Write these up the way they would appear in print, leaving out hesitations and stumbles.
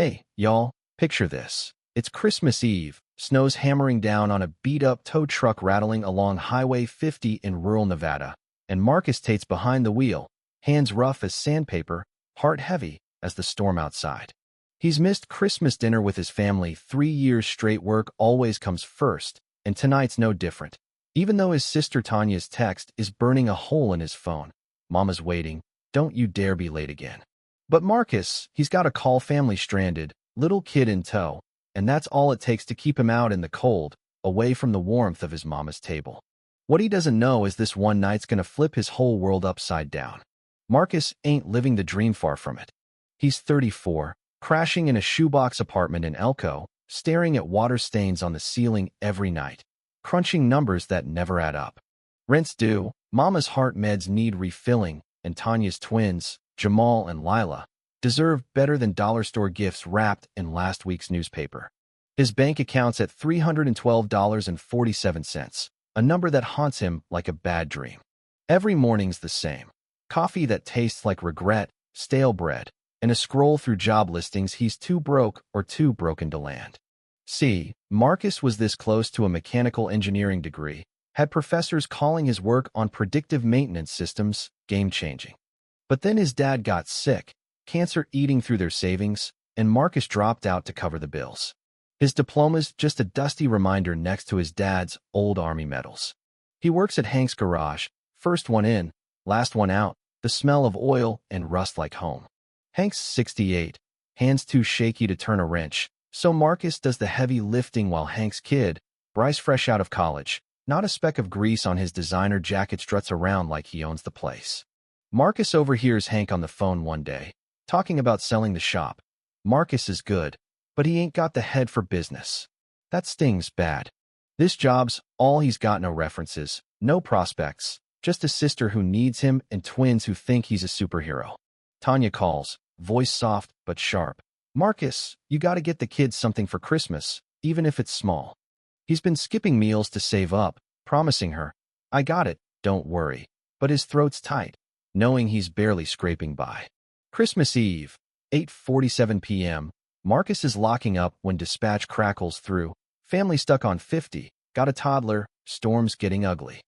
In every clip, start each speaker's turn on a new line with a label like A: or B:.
A: Hey, y'all, picture this. It's Christmas Eve, snow's hammering down on a beat-up tow truck rattling along Highway 50 in rural Nevada, and Marcus Tate's behind the wheel, hands rough as sandpaper, heart heavy as the storm outside. He's missed Christmas dinner with his family 3 years straight. Work always comes first, and tonight's no different. Even though his sister Tanya's text is burning a hole in his phone. Mama's waiting, don't you dare be late again. But Marcus, he's got a call, family stranded, little kid in tow, and that's all it takes to keep him out in the cold, away from the warmth of his mama's table. What he doesn't know is this one night's gonna flip his whole world upside down. Marcus ain't living the dream, far from it. He's 34, crashing in a shoebox apartment in Elko, staring at water stains on the ceiling every night, crunching numbers that never add up. Rent's due, Mama's heart meds need refilling, and Tanya's twins, Jamal and Lila, deserve better than dollar store gifts wrapped in last week's newspaper. His bank account's at $312.47, a number that haunts him like a bad dream. Every morning's the same. Coffee that tastes like regret, stale bread, and a scroll through job listings he's too broke or too broken to land. See, Marcus was this close to a mechanical engineering degree, had professors calling his work on predictive maintenance systems game-changing. But then his dad got sick, cancer eating through their savings, and Marcus dropped out to cover the bills. His diploma's just a dusty reminder next to his dad's old Army medals. He works at Hank's garage, first one in, last one out, the smell of oil and rust like home. Hank's 68, hands too shaky to turn a wrench, so Marcus does the heavy lifting while Hank's kid, Bryce, fresh out of college, not a speck of grease on his designer jacket, struts around like he owns the place. Marcus overhears Hank on the phone one day, talking about selling the shop. Marcus is good, but he ain't got the head for business. That stings bad. This job's all he's got, no references, no prospects, just a sister who needs him and twins who think he's a superhero. Tanya calls, voice soft but sharp. Marcus, you gotta get the kids something for Christmas, even if it's small. He's been skipping meals to save up, promising her, I got it, don't worry. But his throat's tight, knowing he's barely scraping by. Christmas Eve, 8:47 p.m., Marcus is locking up when dispatch crackles through. Family stuck on 50, got a toddler, storm's getting ugly.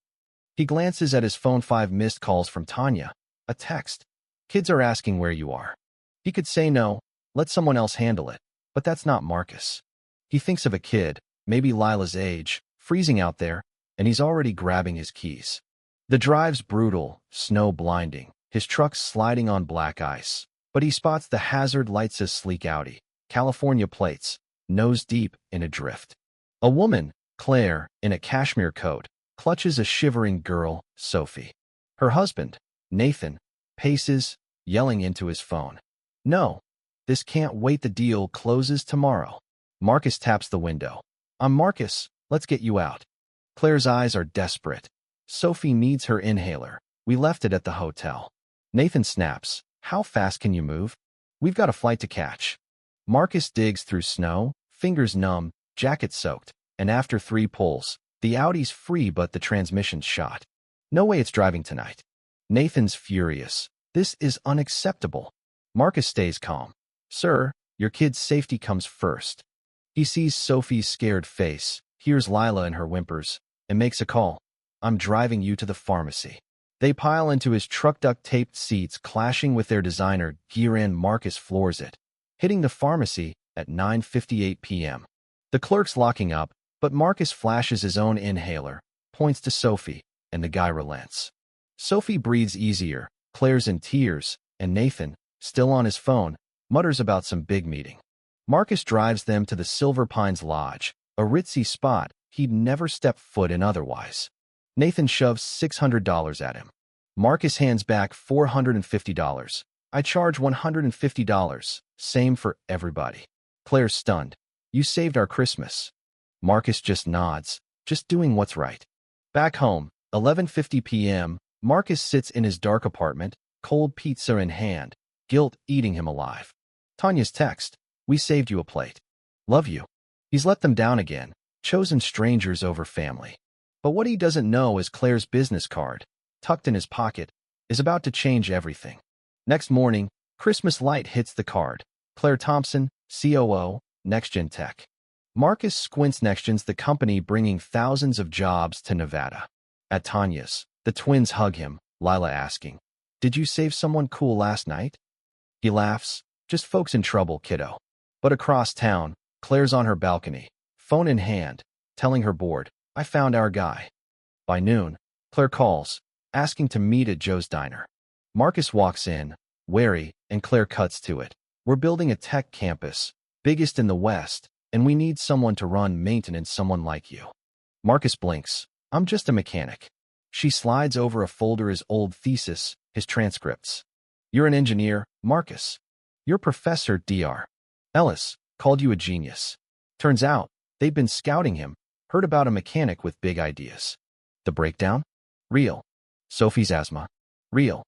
A: He glances at his phone, 5 missed calls from Tanya, a text. Kids are asking where you are. He could say no, let someone else handle it, but that's not Marcus. He thinks of a kid, maybe Lila's age, freezing out there, and he's already grabbing his keys. The drive's brutal, snow blinding, his truck's sliding on black ice, but he spots the hazard light, says sleek Audi, California plates, nose deep in a drift. A woman, Claire, in a cashmere coat, clutches a shivering girl, Sophie. Her husband, Nathan, paces, yelling into his phone. No, this can't wait, the deal closes tomorrow. Marcus taps the window. I'm Marcus, let's get you out. Claire's eyes are desperate. Sophie needs her inhaler. We left it at the hotel. Nathan snaps. How fast can you move? We've got a flight to catch. Marcus digs through snow, fingers numb, jacket soaked, and after 3 pulls, the Audi's free but the transmission's shot. No way it's driving tonight. Nathan's furious. This is unacceptable. Marcus stays calm. Sir, your kid's safety comes first. He sees Sophie's scared face, hears Lila and her whimpers, and makes a call. I'm driving you to the pharmacy. They pile into his truck, duct-taped seats clashing with their designer gear, and Marcus floors it, hitting the pharmacy at 9:58 p.m. The clerk's locking up, but Marcus flashes his own inhaler, points to Sophie, and the guy relents. Sophie breathes easier, Claire's in tears, and Nathan, still on his phone, mutters about some big meeting. Marcus drives them to the Silver Pines Lodge, a ritzy spot he'd never step foot in otherwise. Nathan shoves $600 at him. Marcus hands back $450. I charge $150, same for everybody. Claire's stunned. You saved our Christmas. Marcus just nods, just doing what's right. Back home, 11:50 p.m., Marcus sits in his dark apartment, cold pizza in hand, guilt eating him alive. Tanya's text, we saved you a plate. Love you. He's let them down again, chosen strangers over family. But what he doesn't know is Claire's business card, tucked in his pocket, is about to change everything. Next morning, Christmas light hits the card. Claire Thompson, COO, NextGen Tech. Marcus squints. NextGen's the company bringing thousands of jobs to Nevada. At Tanya's, the twins hug him, Lila asking, "Did you save someone cool last night?" He laughs, "Just folks in trouble, kiddo." But across town, Claire's on her balcony, phone in hand, telling her board, "I found our guy." By noon, Claire calls, asking to meet at Joe's diner. Marcus walks in, wary, and Claire cuts to it. "We're building a tech campus, biggest in the West, and we need someone to run maintenance, someone like you." Marcus blinks. "I'm just a mechanic." She slides over a folder, his old thesis, his transcripts. "You're an engineer, Marcus. Your professor, Dr. Ellis, called you a genius." Turns out, they'd been scouting him, heard about a mechanic with big ideas. The breakdown? Real. Sophie's asthma? Real.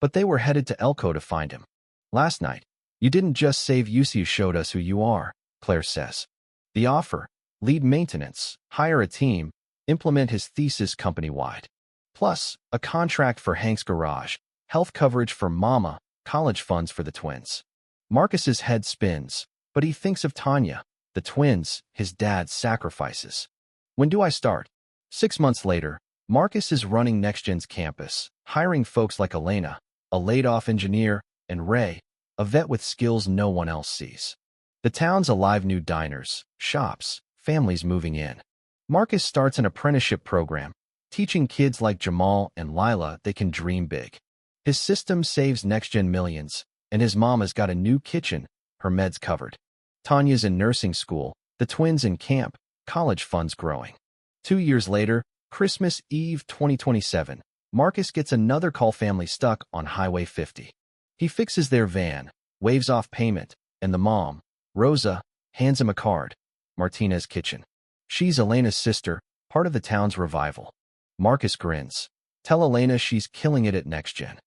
A: But they were headed to Elko to find him. "Last night, you didn't just save use, you showed us who you are," Claire says. The offer: lead maintenance, hire a team, implement his thesis company-wide. Plus, a contract for Hank's garage, health coverage for Mama, college funds for the twins. Marcus's head spins, but he thinks of Tanya, the twins, his dad's sacrifices. When do I start? 6 months later, Marcus is running NextGen's campus, hiring folks like Elena, a laid-off engineer, and Ray, a vet with skills no one else sees. The town's alive, new diners, shops, families moving in. Marcus starts an apprenticeship program, teaching kids like Jamal and Lila they can dream big. His system saves NextGen millions, and his mama's got a new kitchen, her meds covered. Tanya's in nursing school, the twins in camp, college funds growing. 2 years later, Christmas Eve 2027, Marcus gets another call, family stuck on Highway 50. He fixes their van, waves off payment, and the mom, Rosa, hands him a card. Martinez Kitchen. She's Elena's sister, part of the town's revival. Marcus grins. "Tell Elena she's killing it at NextGen."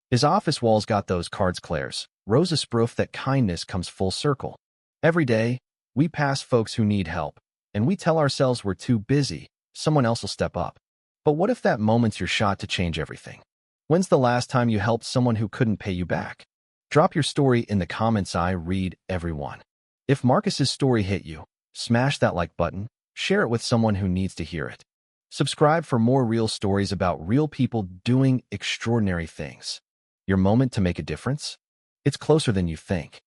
A: His office walls got those cards, Claire's. Rosa's proof that kindness comes full circle. Every day, we pass folks who need help, and we tell ourselves we're too busy, someone else will step up. But what if that moment's your shot to change everything? When's the last time you helped someone who couldn't pay you back? Drop your story in the comments. I read everyone. If Marcus's story hit you, smash that like button, share it with someone who needs to hear it. Subscribe for more real stories about real people doing extraordinary things. Your moment to make a difference? It's closer than you think.